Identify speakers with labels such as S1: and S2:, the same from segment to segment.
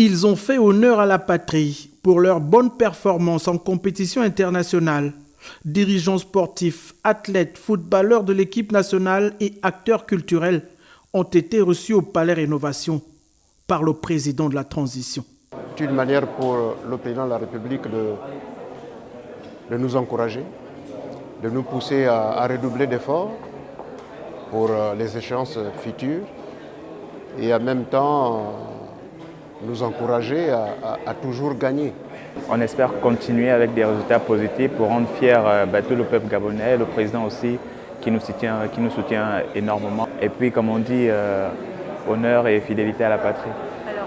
S1: Ils ont fait honneur à la patrie pour leur bonne performance en compétition internationale. Dirigeants sportifs, athlètes, footballeurs de l'équipe nationale et acteurs culturels ont été reçus au Palais Rénovation par le président de la transition.
S2: C'est une manière pour le président de la République de nous encourager, de nous pousser à redoubler d'efforts pour les échéances futures et en même temps nous encourager à toujours gagner.
S3: On espère continuer avec des résultats positifs pour rendre fier tout le peuple gabonais, le président aussi qui nous soutient énormément. Et puis comme on dit, honneur et fidélité à la patrie.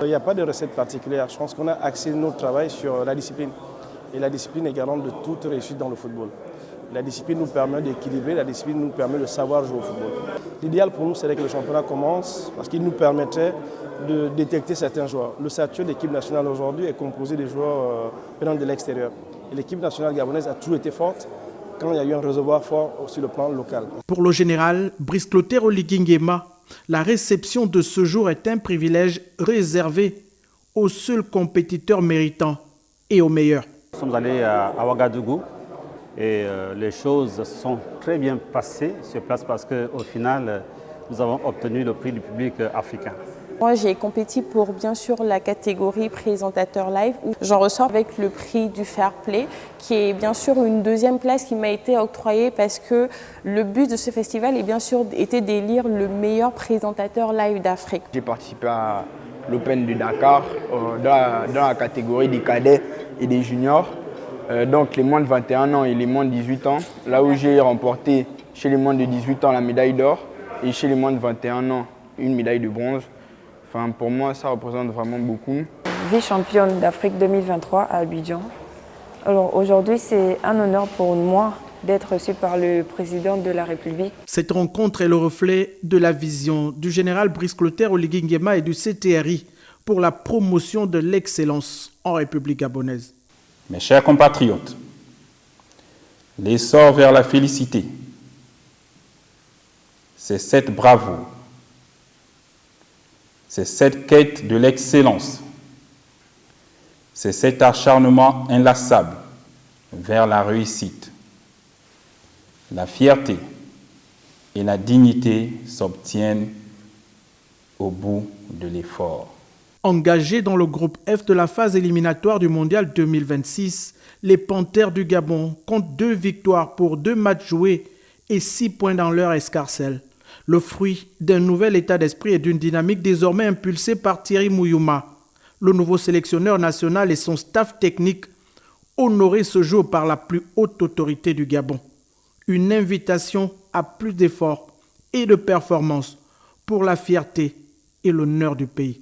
S4: Il n'y a pas de recette particulière. Je pense qu'on a axé notre travail sur la discipline. Et la discipline est garante de toute réussite dans le football. La discipline nous permet d'équilibrer, la discipline nous permet de savoir jouer au football. L'idéal pour nous, c'est que le championnat commence parce qu'il nous permettrait de détecter certains joueurs. Le statut de l'équipe nationale aujourd'hui est composé de joueurs venant de l'extérieur. Et l'équipe nationale gabonaise a toujours été forte quand il y a eu un réservoir fort sur le plan local.
S1: Pour le général Brice Clotaire Oligui Nguema, la réception de ce jour est un privilège réservé aux seuls compétiteurs méritants et aux meilleurs.
S5: Nous sommes allés à Ouagadougou et les choses sont très bien passées sur place parce qu'au final, nous avons obtenu le prix du public africain.
S6: Moi, j'ai compétit pour, bien sûr, la catégorie présentateur live où j'en ressors avec le prix du fair play, qui est bien sûr une deuxième place qui m'a été octroyée parce que le but de ce festival est bien sûr été d'élire le meilleur présentateur live d'Afrique.
S7: J'ai participé à l'Open de Dakar dans la catégorie des cadets et des juniors, donc les moins de 21 ans et les moins de 18 ans, là où j'ai remporté chez les moins de 18 ans la médaille d'or et chez les moins de 21 ans une médaille de bronze. Enfin, pour moi, ça représente vraiment beaucoup.
S8: Vice-championne d'Afrique 2023 à Abidjan. Alors aujourd'hui, c'est un honneur pour moi d'être reçu par le président de la République.
S1: Cette rencontre est le reflet de la vision du général Brice Clotaire Oligui Nguema et du CTRI pour la promotion de l'excellence en République gabonaise.
S9: Mes chers compatriotes, l'essor vers la félicité, c'est cette bravoure. C'est cette quête de l'excellence, c'est cet acharnement inlassable vers la réussite. La fierté et la dignité s'obtiennent au bout de l'effort.
S1: Engagés dans le groupe F de la phase éliminatoire du Mondial 2026, les Panthères du Gabon comptent 2 victoires pour 2 matchs joués et 6 points dans leur escarcelle. Le fruit d'un nouvel état d'esprit et d'une dynamique désormais impulsée par Thierry Mouyouma. Le nouveau sélectionneur national et son staff technique honoré ce jour par la plus haute autorité du Gabon. Une invitation à plus d'efforts et de performances pour la fierté et l'honneur du pays.